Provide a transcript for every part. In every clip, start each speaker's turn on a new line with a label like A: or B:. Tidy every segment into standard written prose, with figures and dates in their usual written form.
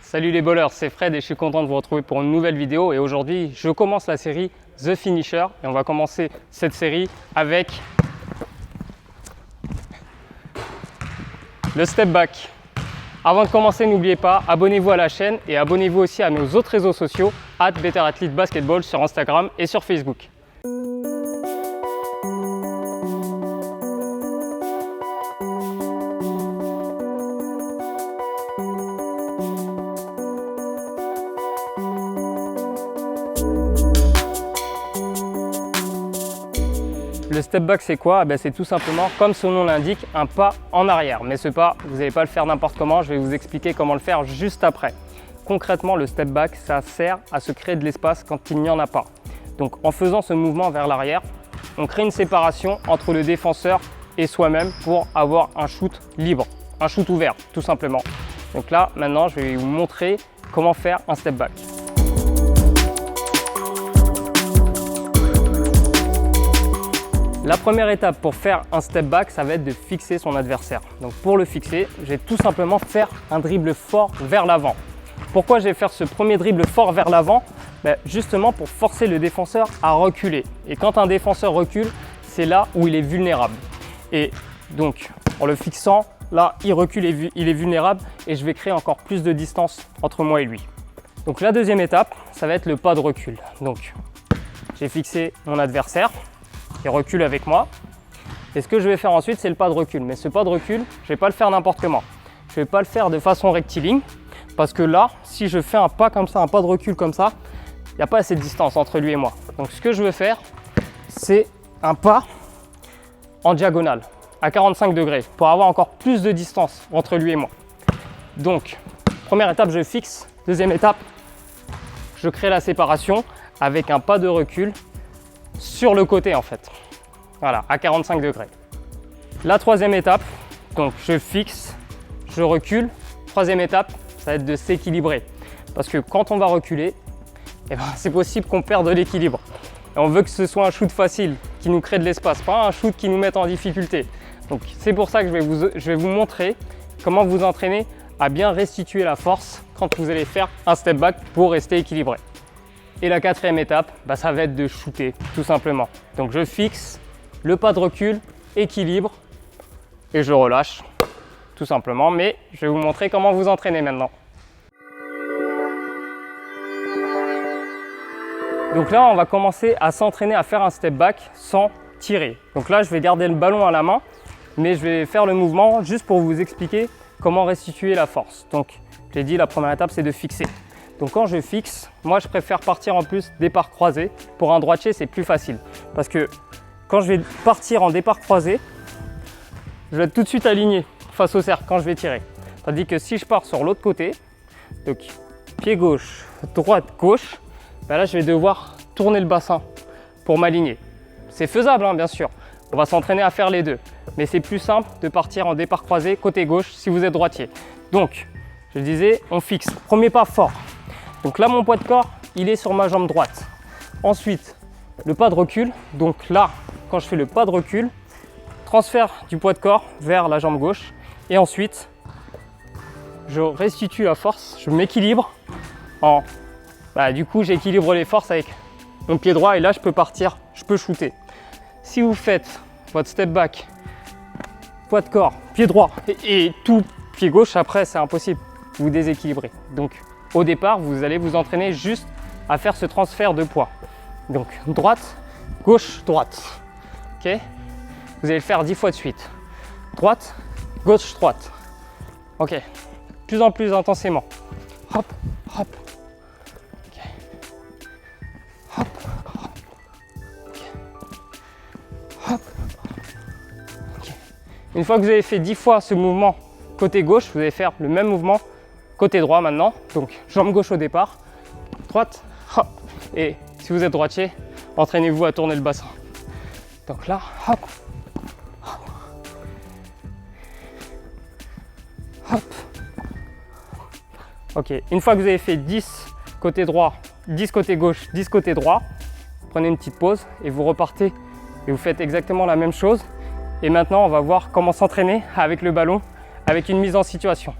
A: Salut les bowlers, c'est Fred et je suis content de vous retrouver pour une nouvelle vidéo. Et aujourd'hui, je commence la série The Finisher. Et on va commencer cette série avec le step back. Avant de commencer, n'oubliez pas, abonnez-vous à la chaîne et abonnez-vous aussi à nos autres réseaux sociaux, @BetterAthleteBasketball sur Instagram et sur Facebook. Le step back, c'est quoi? C'est tout simplement, comme son nom l'indique, un pas en arrière. Mais ce pas, vous n'allez pas le faire n'importe comment, je vais vous expliquer comment le faire juste après. Concrètement, le step back, ça sert à se créer de l'espace quand il n'y en a pas. Donc en faisant ce mouvement vers l'arrière, on crée une séparation entre le défenseur et soi-même pour avoir un shoot libre, un shoot ouvert tout simplement. Donc là, maintenant, je vais vous montrer comment faire un step back. La première étape pour faire un step back, ça va être de fixer son adversaire. Donc pour le fixer, je vais tout simplement faire un dribble fort vers l'avant. Pourquoi je vais faire ce premier dribble fort vers l'avant? Justement pour forcer le défenseur à reculer. Et quand un défenseur recule, c'est là où il est vulnérable. Et donc en le fixant, là il recule et il est vulnérable et je vais créer encore plus de distance entre moi et lui. Donc la deuxième étape, ça va être le pas de recul. Donc j'ai fixé mon adversaire qui recule avec moi. Et ce que je vais faire ensuite, c'est le pas de recul. Mais ce pas de recul, je ne vais pas le faire n'importe comment. Je ne vais pas le faire de façon rectiligne parce que là, si je fais un pas comme ça, un pas de recul comme ça, il n'y a pas assez de distance entre lui et moi. Donc ce que je veux faire, c'est un pas en diagonale à 45 degrés pour avoir encore plus de distance entre lui et moi. Donc, première étape, je fixe. Deuxième étape, je crée la séparation avec un pas de recul sur le côté en fait, voilà, à 45 degrés. La troisième étape, donc je fixe, je recule. Troisième étape, ça va être de s'équilibrer. Parce que quand on va reculer, c'est possible qu'on perde l'équilibre. Et on veut que ce soit un shoot facile, qui nous crée de l'espace, pas un shoot qui nous mette en difficulté. Donc c'est pour ça que je vais vous montrer comment vous entraîner à bien restituer la force quand vous allez faire un step back pour rester équilibré. Et la quatrième étape, ça va être de shooter, tout simplement. Donc je fixe, le pas de recul, équilibre, et je relâche, tout simplement. Mais je vais vous montrer comment vous entraîner maintenant. Donc là, on va commencer à s'entraîner à faire un step back sans tirer. Donc là, je vais garder le ballon à la main, mais je vais faire le mouvement juste pour vous expliquer comment restituer la force. Donc, je l'ai dit, la première étape, c'est de fixer. Donc quand je fixe, moi je préfère partir en plus départ croisé. Pour un droitier, c'est plus facile. Parce que quand je vais partir en départ croisé, je vais être tout de suite aligné face au cercle quand je vais tirer. Tandis que si je pars sur l'autre côté, donc pied gauche, droite, gauche, là je vais devoir tourner le bassin pour m'aligner. C'est faisable bien sûr, on va s'entraîner à faire les deux. Mais c'est plus simple de partir en départ croisé côté gauche si vous êtes droitier. Donc, je disais, on fixe. Premier pas fort. Donc là, mon poids de corps, il est sur ma jambe droite. Ensuite, le pas de recul. Donc là, quand je fais le pas de recul, transfert du poids de corps vers la jambe gauche. Et ensuite, je restitue la force, je m'équilibre. Du coup, j'équilibre les forces avec mon pied droit et là, je peux partir, je peux shooter. Si vous faites votre step back, poids de corps, pied droit et tout pied gauche, après, c'est impossible. Vous déséquilibrez. Donc, au départ, vous allez vous entraîner juste à faire ce transfert de poids. Donc, droite, gauche, droite. Ok? Vous allez le faire 10 fois de suite. Droite, gauche, droite. Ok. De plus en plus intensément. Hop, hop. Ok. Hop, hop. Ok. Hop. Ok. Une fois que vous avez fait 10 fois ce mouvement côté gauche, vous allez faire le même mouvement côté droit maintenant, donc jambe gauche au départ, droite, hop. Et si vous êtes droitier, entraînez-vous à tourner le bassin. Donc là, hop, hop, hop. Ok, une fois que vous avez fait 10 côté droit, 10 côté gauche, 10 côté droit, prenez une petite pause et vous repartez et vous faites exactement la même chose. Et maintenant, on va voir comment s'entraîner avec le ballon, avec une mise en situation.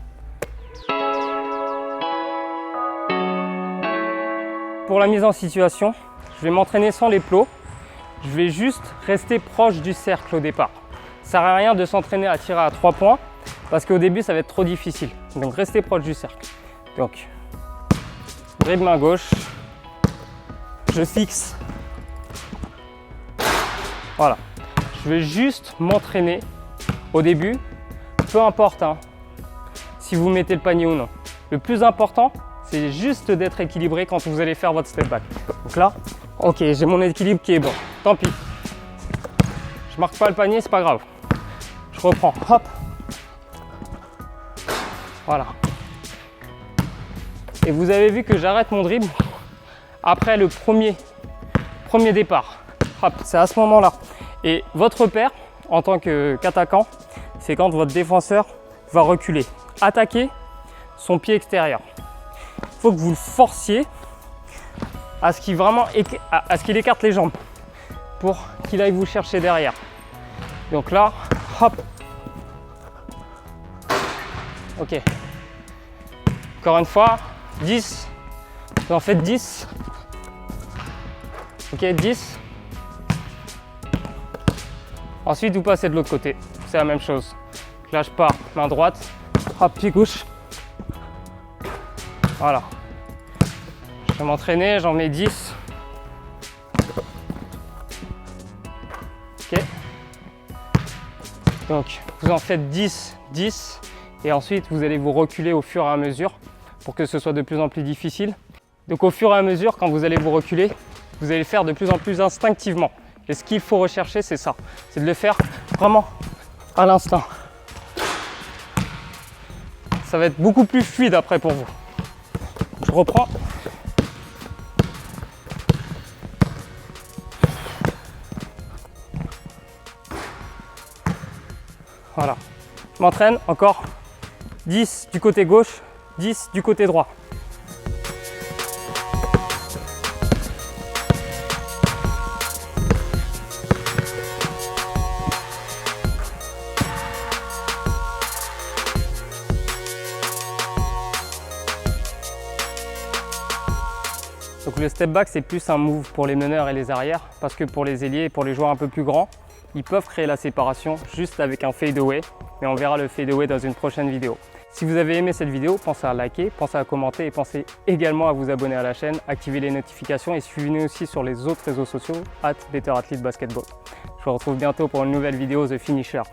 A: pour la mise en situation, je vais m'entraîner sans les plots. Je vais juste rester proche du cercle au départ. Ça sert à rien de s'entraîner à tirer à 3 points parce qu'au début, ça va être trop difficile. Donc, restez proche du cercle. Donc, dribble main gauche. Je fixe. Voilà. Je vais juste m'entraîner au début, peu importe si vous mettez le panier ou non. Le plus important, c'est juste d'être équilibré quand vous allez faire votre step back. Donc là, ok, j'ai mon équilibre qui est bon. Tant pis. Je marque pas le panier, c'est pas grave. Je reprends. Hop. Voilà. Et vous avez vu que j'arrête mon dribble après le premier départ. Hop, c'est à ce moment-là. Et votre repère en tant qu'attaquant, c'est quand votre défenseur va reculer. Attaquer son pied extérieur. Il faut que vous le forciez à ce qu'il écarte les jambes pour qu'il aille vous chercher derrière. Donc là, hop. Ok. Encore une fois, 10. Vous en faites 10. Ok, 10. Ensuite, vous passez de l'autre côté. C'est la même chose. Donc là, je pars main droite. Hop, pied gauche. Voilà. Je vais m'entraîner, j'en mets 10. Ok. Donc, vous en faites 10, 10. Et ensuite, vous allez vous reculer au fur et à mesure pour que ce soit de plus en plus difficile. Donc, au fur et à mesure, quand vous allez vous reculer, vous allez le faire de plus en plus instinctivement. Et ce qu'il faut rechercher, c'est ça. C'est de le faire vraiment à l'instinct. Ça va être beaucoup plus fluide après pour vous. Je reprends. Voilà. Je m'entraîne encore 10 du côté gauche, 10 du côté droit. Donc le step back, c'est plus un move pour les meneurs et les arrières, parce que pour les ailiers et pour les joueurs un peu plus grands, ils peuvent créer la séparation juste avec un fade away, mais on verra le fade away dans une prochaine vidéo. Si vous avez aimé cette vidéo, pensez à liker, pensez à commenter et pensez également à vous abonner à la chaîne, activer les notifications et suivez-nous aussi sur les autres réseaux sociaux @BetterAthleteBasketball. Je vous retrouve bientôt pour une nouvelle vidéo The Finisher.